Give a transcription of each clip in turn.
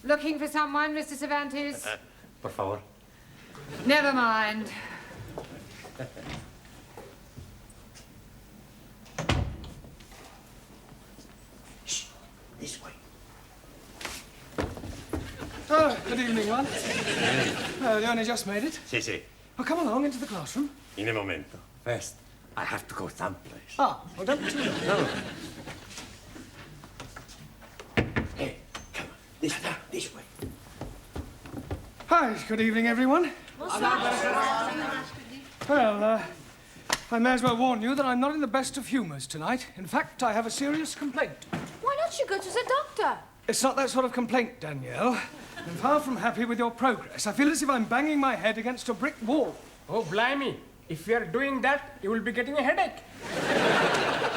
Looking for someone, Mr. Cervantes? Por favor. Never mind. Shh, this way. Oh, good evening, one. You only just made it. Sí, sí. Well, come along into the classroom. In a momento. First, I have to go someplace. Ah, well, don't be too late. No. Hey, come on. This way. Hi, good evening, everyone. Well, I may as well warn you that I'm not in the best of humours tonight. In fact, I have a serious complaint. Why don't you go to the doctor? It's not that sort of complaint, Danielle. I'm far from happy with your progress. I feel as if I'm banging my head against a brick wall. Oh, blimey. If you're doing that, you will be getting a headache.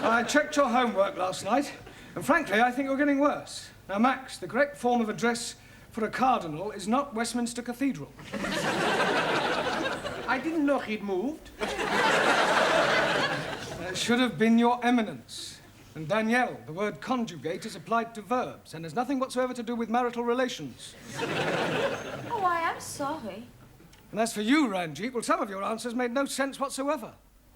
I checked your homework last night, and frankly, I think you're getting worse. Now, Max, the correct form of address for a cardinal is not Westminster Cathedral. I didn't know he'd moved. It should have been Your Eminence. And Danielle, the word conjugate is applied to verbs and has nothing whatsoever to do with marital relations. Oh, I am sorry. And as for you, Ranjit, well, some of your answers made no sense whatsoever.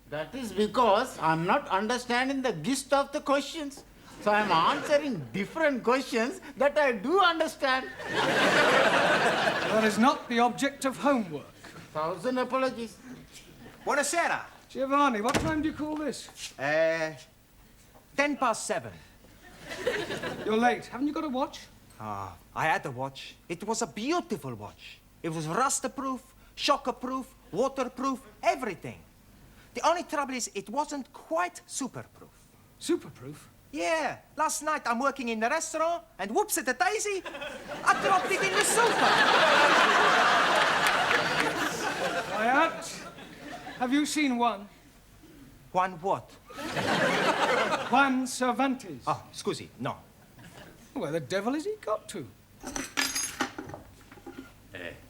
That is because I'm not understanding the gist of the questions. So I'm answering different questions that I do understand. That is not the object of homework. 1,000 apologies. Buonasera. Giovanni, what time do you call this? 7:10. You're late. Haven't you got a watch? I had a watch. It was a beautiful watch. It was rust-proof, shock-proof, waterproof, everything. The only trouble is it wasn't quite super-proof. Super-proof? Yeah. Last night I'm working in the restaurant and whoops at a daisy, I dropped it in the sofa. Quiet. Have you seen one? One what? Juan Cervantes. Oh, scusi, no. Where the devil has he got to?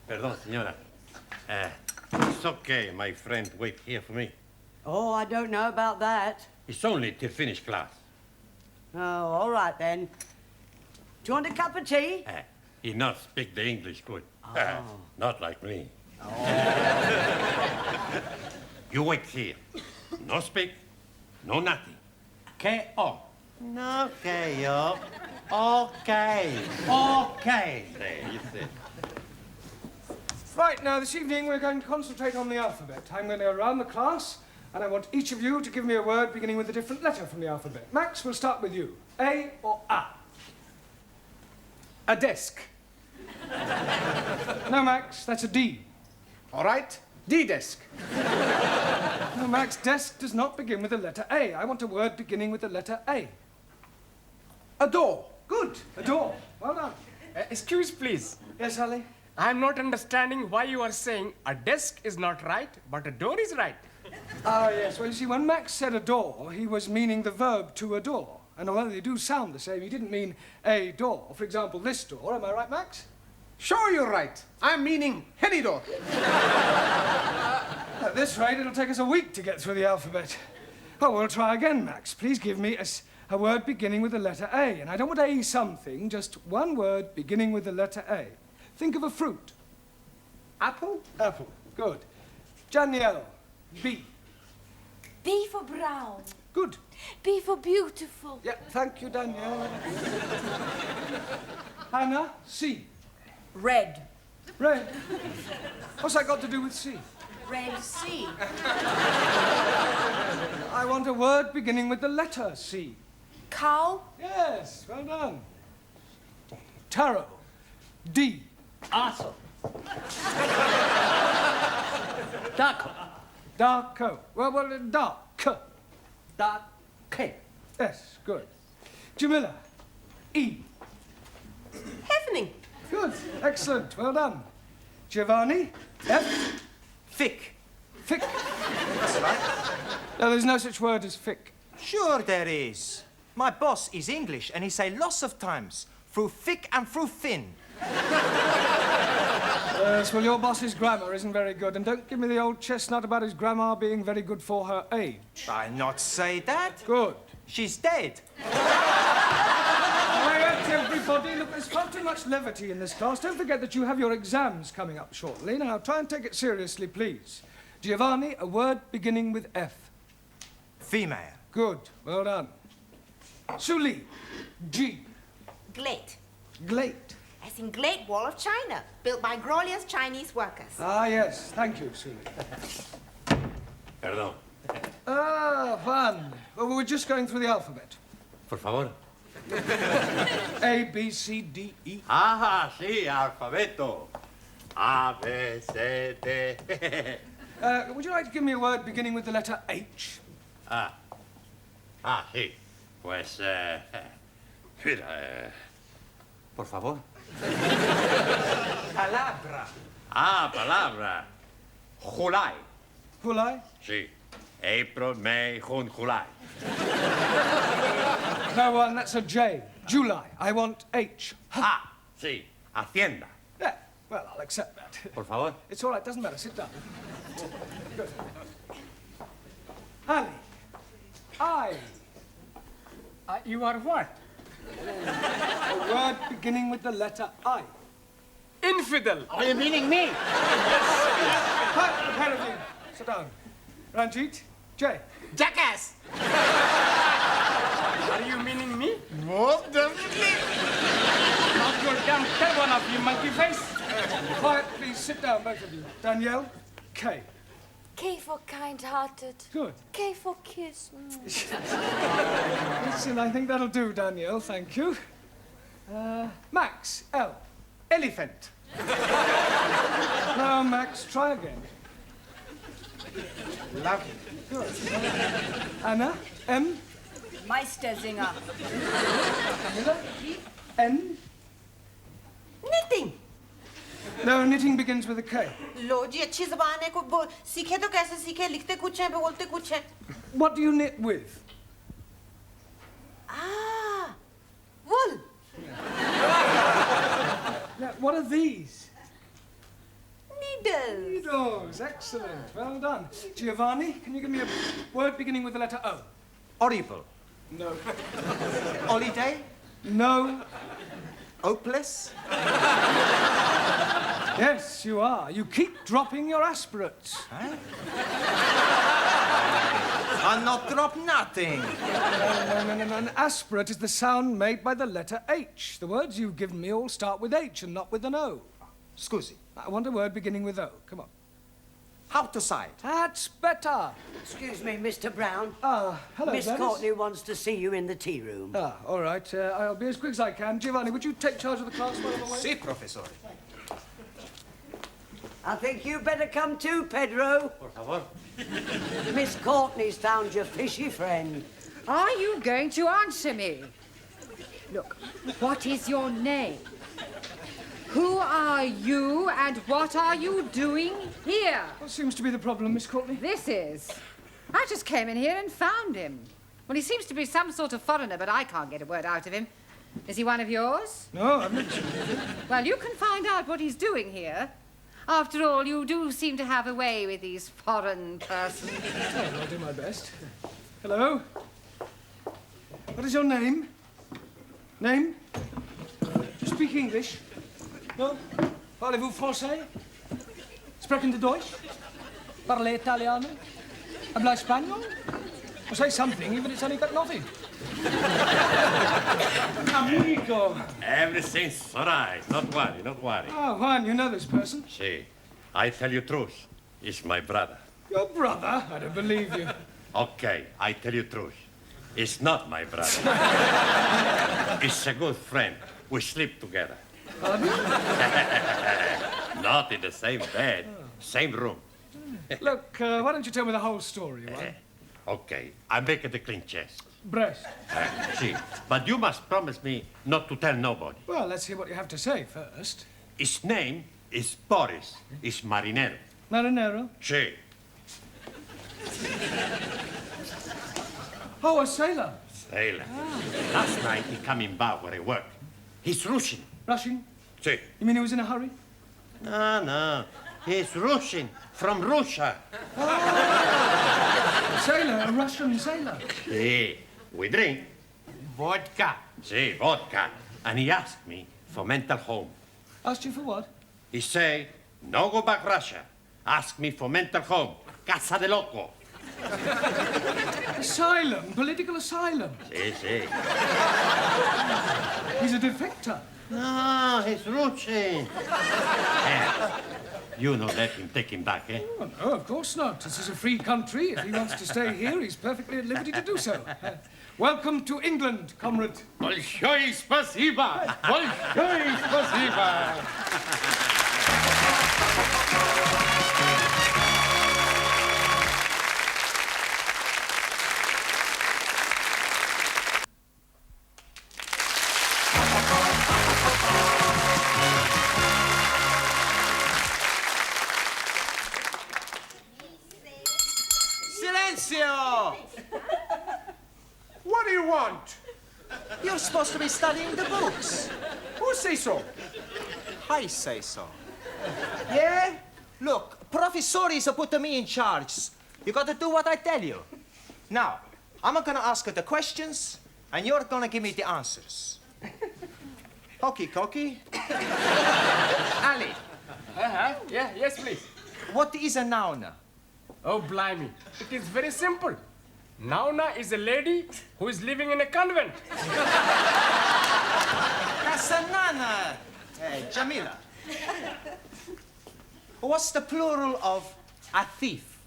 Perdón, señora. It's okay, my friend. Wait here for me. Oh, I don't know about that. It's only till finish class. Oh, all right then. Do you want a cup of tea? He not speak the English good. Not like me. You wait here. No speak, no nothing. K.O. Okay, yo. Okay. Okay. There, you see. Right, now, this evening we're going to concentrate on the alphabet. I'm going to go around the class, and I want each of you to give me a word beginning with a different letter from the alphabet. Max, we'll start with you. A or A? A desk. No, Max, that's a D. All right. D-desk. No, Max, desk does not begin with the letter A. I want a word beginning with the letter A. A door. Good, a door. Well done. Excuse, please. Yes, Ali? I'm not understanding why you are saying a desk is not right, but a door is right. Ah, yes. Well, you see, when Max said adore, he was meaning the verb to adore. And although they do sound the same, he didn't mean a door. For example, this door. Am I right, Max? Sure, you're right. I'm meaning any door. At this rate, it'll take us a week to get through the alphabet. Well, we'll try again, Max. Please give me a word beginning with the letter A. And I don't want A something, just one word beginning with the letter A. Think of a fruit. Apple? Apple. Good. Danielle. B. B for brown. Good. B for beautiful. Yeah, thank you, Danielle. Hannah. C. Red. Red. What's that got to do with C? Red C. I want a word beginning with the letter C. Cow. Yes, well done. Tarot. D. Awesome. Duck. Darko. Well, dark. Duck. K. Yes, good. Jamila. E. Heavening. Good. Excellent. Well done. Giovanni. F. Thick. Thick. That's right. No, there's no such word as thick. Sure there is. My boss is English and he say lots of times, through thick and through thin. Yes, well, your boss's grammar isn't very good, and don't give me the old chestnut about his grandma being very good for her age. I not say that. Good. She's dead. Quiet, everybody. Look, there's far too much levity in this class. Don't forget that you have your exams coming up shortly. Now, try and take it seriously, please. Giovanni, a word beginning with F. Female. Good. Well done. Suli, G. Glade. Glate. As in Great Wall of China, built by glorious Chinese workers. Ah, yes. Thank you, Suli. Perdón. Ah, Juan. Well, we're just going through the alphabet. Por favor. A, B, C, D, E. Ah, sí, alfabeto. A, B, C, D. Would you like to give me a word beginning with the letter H? Sí. Pues, mira, por favor. Palabra. Palabra. July. July? Sí. April, May, June, July. No, Juan, that's a J. July. I want H. Sí. Hacienda. Yeah, well, I'll accept that. Por favor. It's all right, doesn't matter. Sit down. Good. Ali. I. You are what? A word beginning with the letter I. Infidel. Are you meaning me? Apparently. Sit down. Ranjit. J. Jackass! Are you meaning me? Most definitely. Not your damn tail one of you, monkey face. Quiet, please. Sit down, both of you. Danielle. K. K for kind-hearted. Good. K for kiss. Listen, I think that'll do, Danielle. Thank you. Max. L. Elephant. No, Max. Try again. Lovely. Good. Anna. M. Meistersinger. Camilla. N. Knitting. No, knitting begins with a K. लो जी अच्छी ज़बान है कोई सीखे तो कैसे सीखे लिखते कुछ हैं बोलते कुछ हैं What do you knit with? wool. Now, what are these? Needles. Needles. Excellent. Well done. Giovanni, can you give me a word beginning with the letter O? Horrible. No. Holiday. No. Hopeless. Yes, you are. You keep dropping your aspirates. I'll not drop nothing. No. An aspirate is the sound made by the letter H. The words you've given me all start with H and not with an O. Scusi. I want a word beginning with O. Come on. How to side? That's better. Excuse me, Mr. Brown. Hello, Miss Dennis. Courtney wants to see you in the tea room. All right. I'll be as quick as I can. Giovanni, would you take charge of the class while I'm away? Si, professore. I think you better come too, Pedro. Por favor. Miss Courtney's found your fishy friend. Are you going to answer me? Look, what is your name? Who are you and what are you doing here? What seems to be the problem, Miss Courtney? This is. I just came in here and found him. Well, he seems to be some sort of foreigner, but I can't get a word out of him. Is he one of yours? No, I'm not. Well, you can find out what he's doing here. After all, you do seem to have a way with these foreign persons. Oh, I'll do my best. Hello? What is your name? Name? Do you speak English? No? Parlez-vous français? Sprechen Sie Deutsch? Parle Italiano? Habla español? Well, say something, even if it's only got nothing. Amigo. Everything's all right. Don't worry. Oh, Juan, you know this person? See, I tell you truth. He's my brother. Your brother? I don't believe you. Okay, I tell you truth. He's not my brother. He's a good friend. We sleep together. Pardon? Not in the same bed, same room. Look, why don't you tell me the whole story, Juan? Okay, I make it a clean chest. Breast. See, but you must promise me not to tell nobody. Well, let's hear what you have to say first. His name is Boris. He's marinero. Marinero? See. Oh, a sailor. Sailor. Last night he come in bar where I work. He's Russian. Russian? See. You mean he was in a hurry? No. He's Russian. From Russia. A sailor, a Russian sailor. See. We drink vodka. See, vodka. and he asked me for mental home. Asked you for what? He say, no go back Russia. Ask me for mental home. Casa de loco. Asylum, political asylum. Si, si. He's a defector. No, he's Russian. You no let him take him back, eh? Oh, no, of course not. This is a free country. If he wants to stay here, he's perfectly at liberty to do so. Welcome to England, comrade. Большое спасибо! Большое спасибо! Silencio! What do you want? You're supposed to be studying the books. Who say so? I say so. Yeah? Look, professores are putting me in charge. You got to do what I tell you. Now, I'm gonna ask you the questions, and you're gonna give me the answers. Hokey cokey. Ali, Yeah, yes, please. what is a noun? Oh, blimey. It is very simple. Nauna is a lady who is living in a convent. That's a nana. Hey, Jamila. What's the plural of a thief?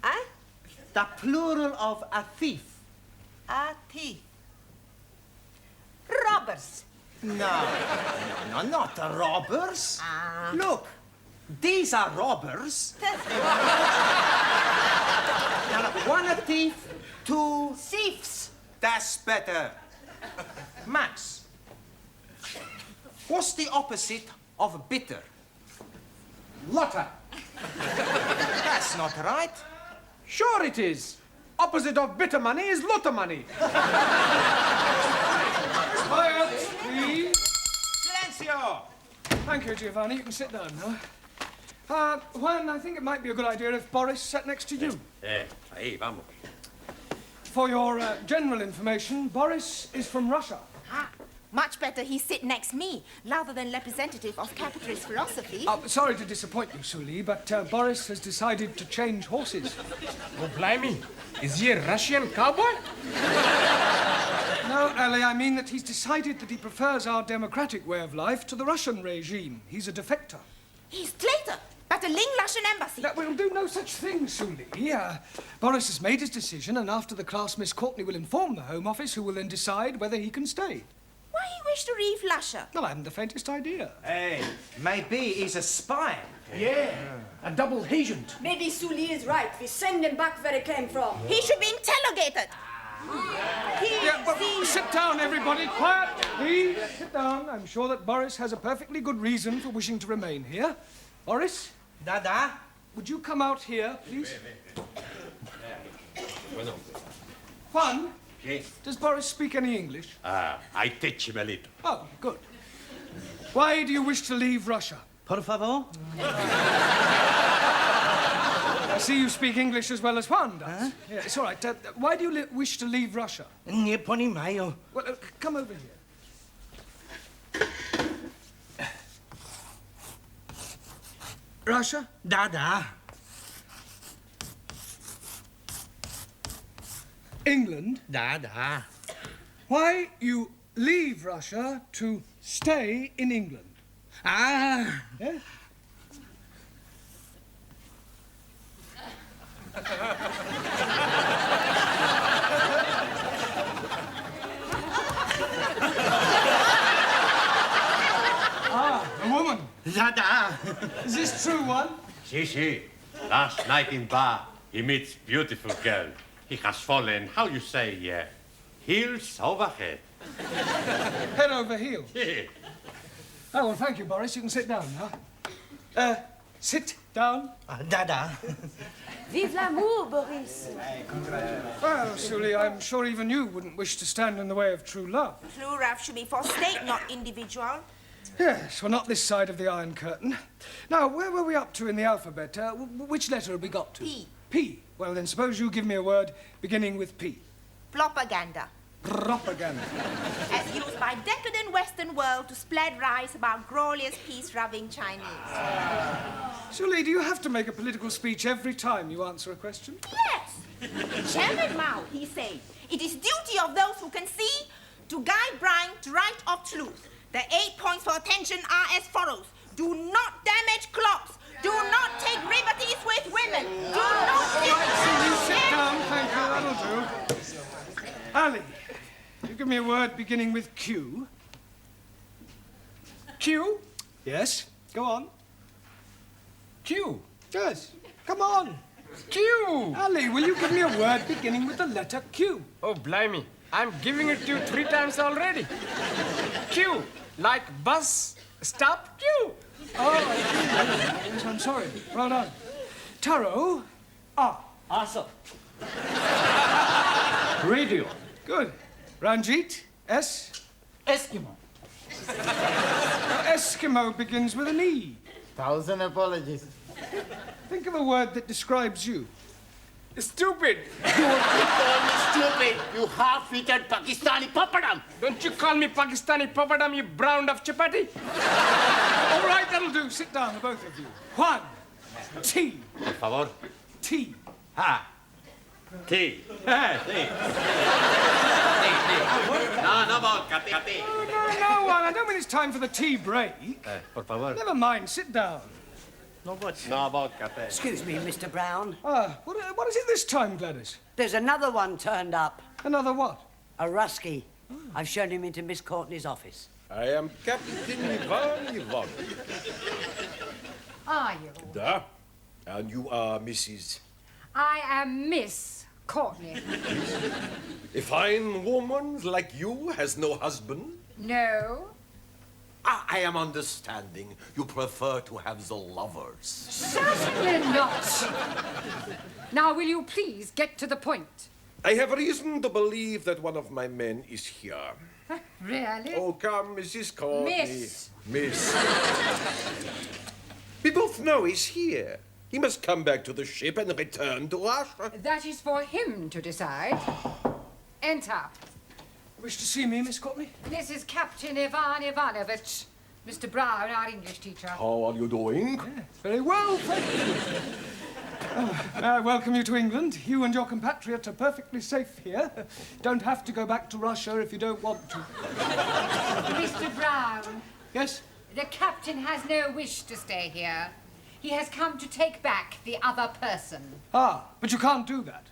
Huh? The plural of a thief. A thief. Robbers. No, not the robbers. Look, these are robbers. Now, one a thief, two Thieves. That's better. Max, what's the opposite of bitter? Lotter. That's not right. Sure it is. Opposite of bitter money is lotter money. Quiet, please. Silencio! Thank you, Giovanni. You can sit down now. Juan, I think it might be a good idea if Boris sat next to you. Ahí, vamos. For your general information, Boris is from Russia. Ah, much better he sit next me, rather than representative of capitalist philosophy. Sorry to disappoint you, Suli, but Boris has decided to change horses. Oh, blimey. Is he a Russian cowboy? No, Ali, I mean that he's decided that he prefers our democratic way of life to the Russian regime. He's a defector. He's traitor, but a Ling Russian embassy. That will do no such thing, Suli. Boris has made his decision, and after the class, Miss Courtney will inform the Home Office, who will then decide whether he can stay. Why he wish to leave Russia? Well, I haven't the faintest idea. Hey, maybe he's a spy. Yeah, a double agent. Maybe Sully is right. We send him back where he came from. He should be interrogated. Sit down, everybody. Quiet, please. Sit down. I'm sure that Boris has a perfectly good reason for wishing to remain here. Boris? Dada? Would you come out here, please? Juan? Yes. Does Boris speak any English? I teach him a little. Oh, good. Why do you wish to leave Russia? Por favor? I see you speak English as well as Juan does. Yeah, it's all right. Why do you wish to leave Russia? Nie poнимаю. Well, come over here. Russia? Да. England? Да. Why you leave Russia to stay in England? Ah, Yeah? A woman. да. Is this true, one? Si, si. Last night in bar, he meets beautiful girl. He has fallen, how you say, heels over head. Head over heels. Yeah. Oh, well, thank you, Boris. You can sit down now. Sit down. Da. Vive l'amour, Boris. Well, Sully, I'm sure even you wouldn't wish to stand in the way of true love. True love should be for state, not individual. Yes, well, not this side of the Iron Curtain. Now, where were we up to in the alphabet? Which letter had we got to? P. P. Well, then suppose you give me a word beginning with P. Propaganda. Propaganda. As used by decadent Western world to spread lies about glorious peace-loving Chinese. Surely, do you have to make a political speech every time you answer a question? Yes! Chairman Mao, he said, it is duty of those who can see to guide blind to right of truth. The 8 points for attention are as follows. Do not damage clocks. Do not take liberties with women. Do not Sit down, thank you, that'll do. Ali, you give me a word beginning with Q. Q? Yes, go on. Q. Yes, come on. Q. Ali, will you give me a word beginning with the letter Q? Oh, blimey. I'm giving it to you 3 times already. Q. Like bus, stop, Q. Oh, yes, I'm sorry. Well done. Taro, R. Also. Radio. Good. Ranjit, S. Eskimo. Eskimo begins with an E. 1,000 apologies. Think of a word that describes you. Stupid. You call me stupid, you half-eaten Pakistani papadam. Don't you call me Pakistani papadam, you browned up chapati. All right, that'll do. Sit down, the both of you. Juan, T. Por favor. T. Ha. Tea. Tea. No vodka, tea. No, Juan, I don't mean it's time for the tea break. Por favor. Never mind, sit down. No vodka, tea. Excuse me, Mr. Brown. What is it this time, Gladys? There's another one turned up. Another what? A Rusky. I've shown him into Miss Courtney's office. I am Captain Ivan Ivanovich. Are you? Da. And you are Mrs. I am Miss Courtney. A fine woman like you has no husband? No. I am understanding you prefer to have the lovers. Certainly not. Now, will you please get to the point? I have reason to believe that one of my men is here. Really? Oh, come, Mrs. Courtney. Miss. We both know he's here. He must come back to the ship and return to Russia. That is for him to decide. Enter. Wish to see me, Miss Courtney? This is Captain Ivan Ivanovich. Mr. Brown, our English teacher. How are you doing? Very well, thank you. I welcome you to England. You and your compatriot are perfectly safe here. Don't have to go back to Russia if you don't want to. Mr. Brown. Yes? The captain has no wish to stay here. He has come to take back the other person. Ah, but you can't do that.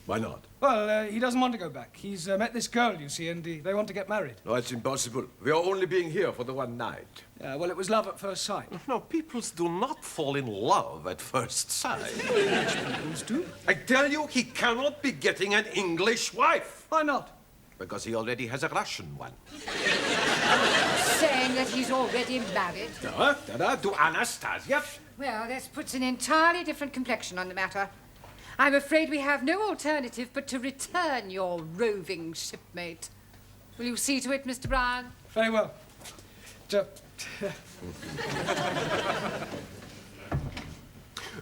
Why not? Well, he doesn't want to go back. He's met this girl, you see, and they want to get married. No, it's impossible. We are only being here for the one night. Well, it was love at first sight. No, peoples do not fall in love at first sight. Peoples do. I tell you, he cannot be getting an English wife. Why not? Because he already has a Russian one. Saying that he's already married. To Anastasia. Well, this puts an entirely different complexion on the matter. I'm afraid we have no alternative but to return your roving shipmate. Will you see to it, Mr. Brown? Very well.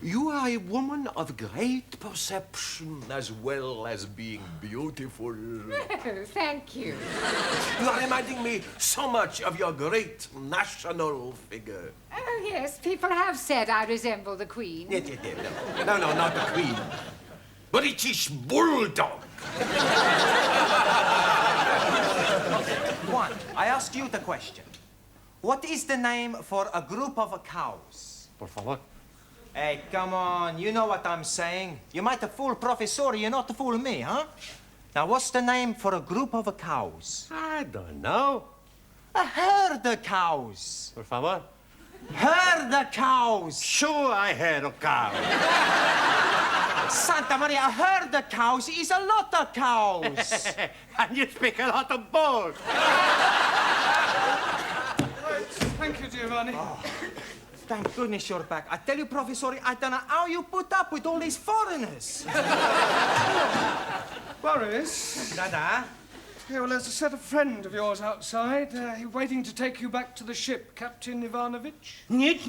You are a woman of great perception as well as being beautiful. Oh, thank you. You are reminding me so much of your great national figure. Oh, yes, people have said I resemble the Queen. No, not the Queen. British Bulldog. Juan, I ask you the question. What is the name for a group of cows? Por favor. Hey, come on, you know what I'm saying. You might have fooled Professor, you're not to fool me, huh? Now, what's the name for a group of cows? I don't know. A herd of cows. Por favor. Herd of cows. Sure, I heard of cow. Santa Maria, a herd of cows is a lot of cows. And you speak a lot of bull. Thank you, Giovanni. Oh, thank goodness you're back. I tell you, Professor, I don't know how you put up with all these foreigners. Boris? Dada? Yeah, well, there's a set of friend of yours outside. He's waiting to take you back to the ship, Captain Ivanovich. Niet.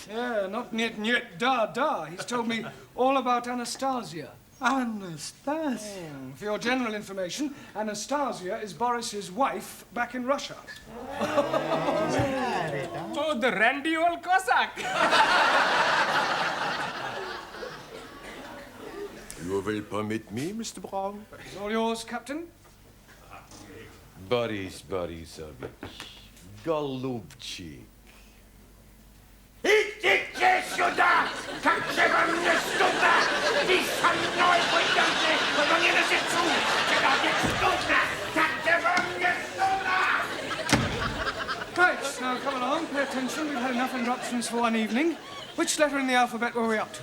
Yeah, not niet, da. He's told me all about Anastasia. Anastasia. For your general information, Anastasia is Boris's wife back in Russia. Oh, the Randy old Cossack. You will permit me, Mr. Brown? It's all yours, Captain. Boris Borisovich, Golubчик. Идите сюда! Как же вам не стыдно? Ты со мной пойдете, но не на сечу! Когда не стыдно! Как же вам не стыдно? Right, now come along, pay attention. We've had enough interruptions for one evening. Which letter in the alphabet were we up to?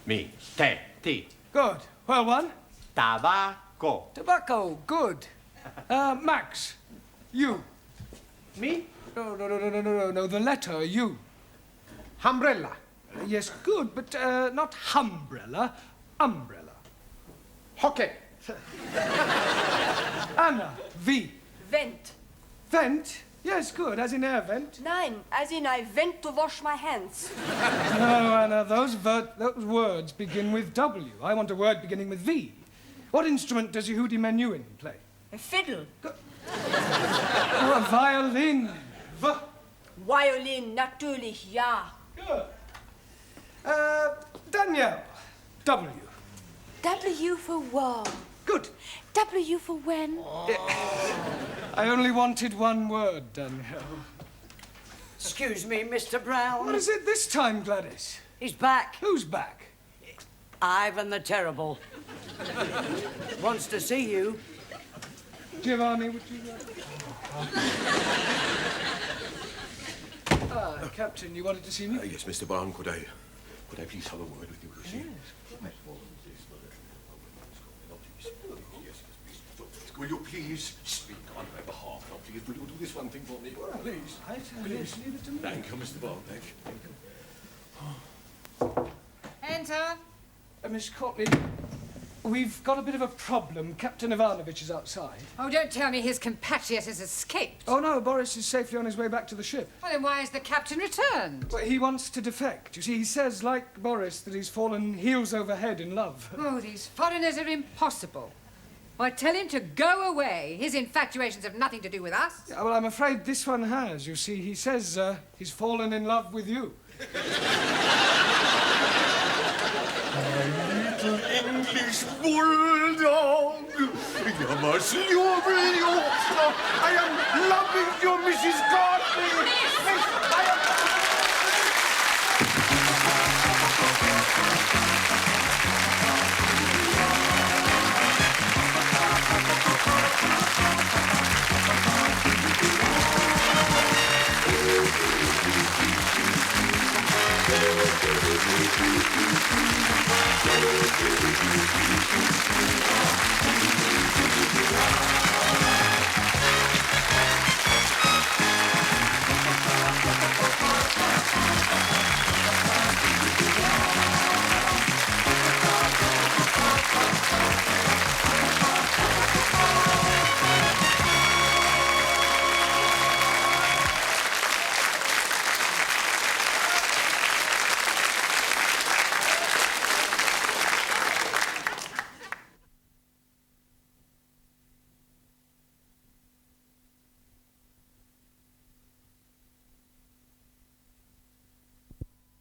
Me. Te. Ti. Good. Well, one. Tabaco. Tobacco. Good. Max. You. Me? No, the letter U. Umbrella. Yes, good, but not humbrella, umbrella. Hockey. Anna. V. Vent. Vent? Yes, good, as in air vent. Nein, as in I went to wash my hands. No, Anna, those words begin with W. I want a word beginning with V. What instrument does Yehudi Menuhin play? A fiddle. Oh, a violin. Violin, natürlich, ja. Good. Danielle. W. W for war. Good. W for when? I only wanted one word, Danielle. Excuse me, Mr. Brown. What is it this time, Gladys? He's back. Who's back? Ivan the Terrible. Wants to see you. Giovanni, would you Captain, you wanted to see me? Yes, Mr. Brown, could I please have a word with you, Lucy? Will you please speak on my behalf? Now, please, will you do this one thing for me? Please. Yes, leave it to me. Thank you, Mr. Brown. Thank you. Enter. Miss Courtney, we've got a bit of a problem. Captain Ivanovich is outside. Oh, don't tell me his compatriot has escaped. Oh, no, Boris is safely on his way back to the ship. Well, then why has the captain returned? Well, he wants to defect. You see, he says, like Boris, that he's fallen heels over head in love. Oh, these foreigners are impossible. Why, tell him to go away. His infatuations have nothing to do with us. Yeah, well, I'm afraid this one has. You see, he says he's fallen in love with you. Little English bulldog. You must love you. I am loving you, Mrs. Courtney. Miss, I am...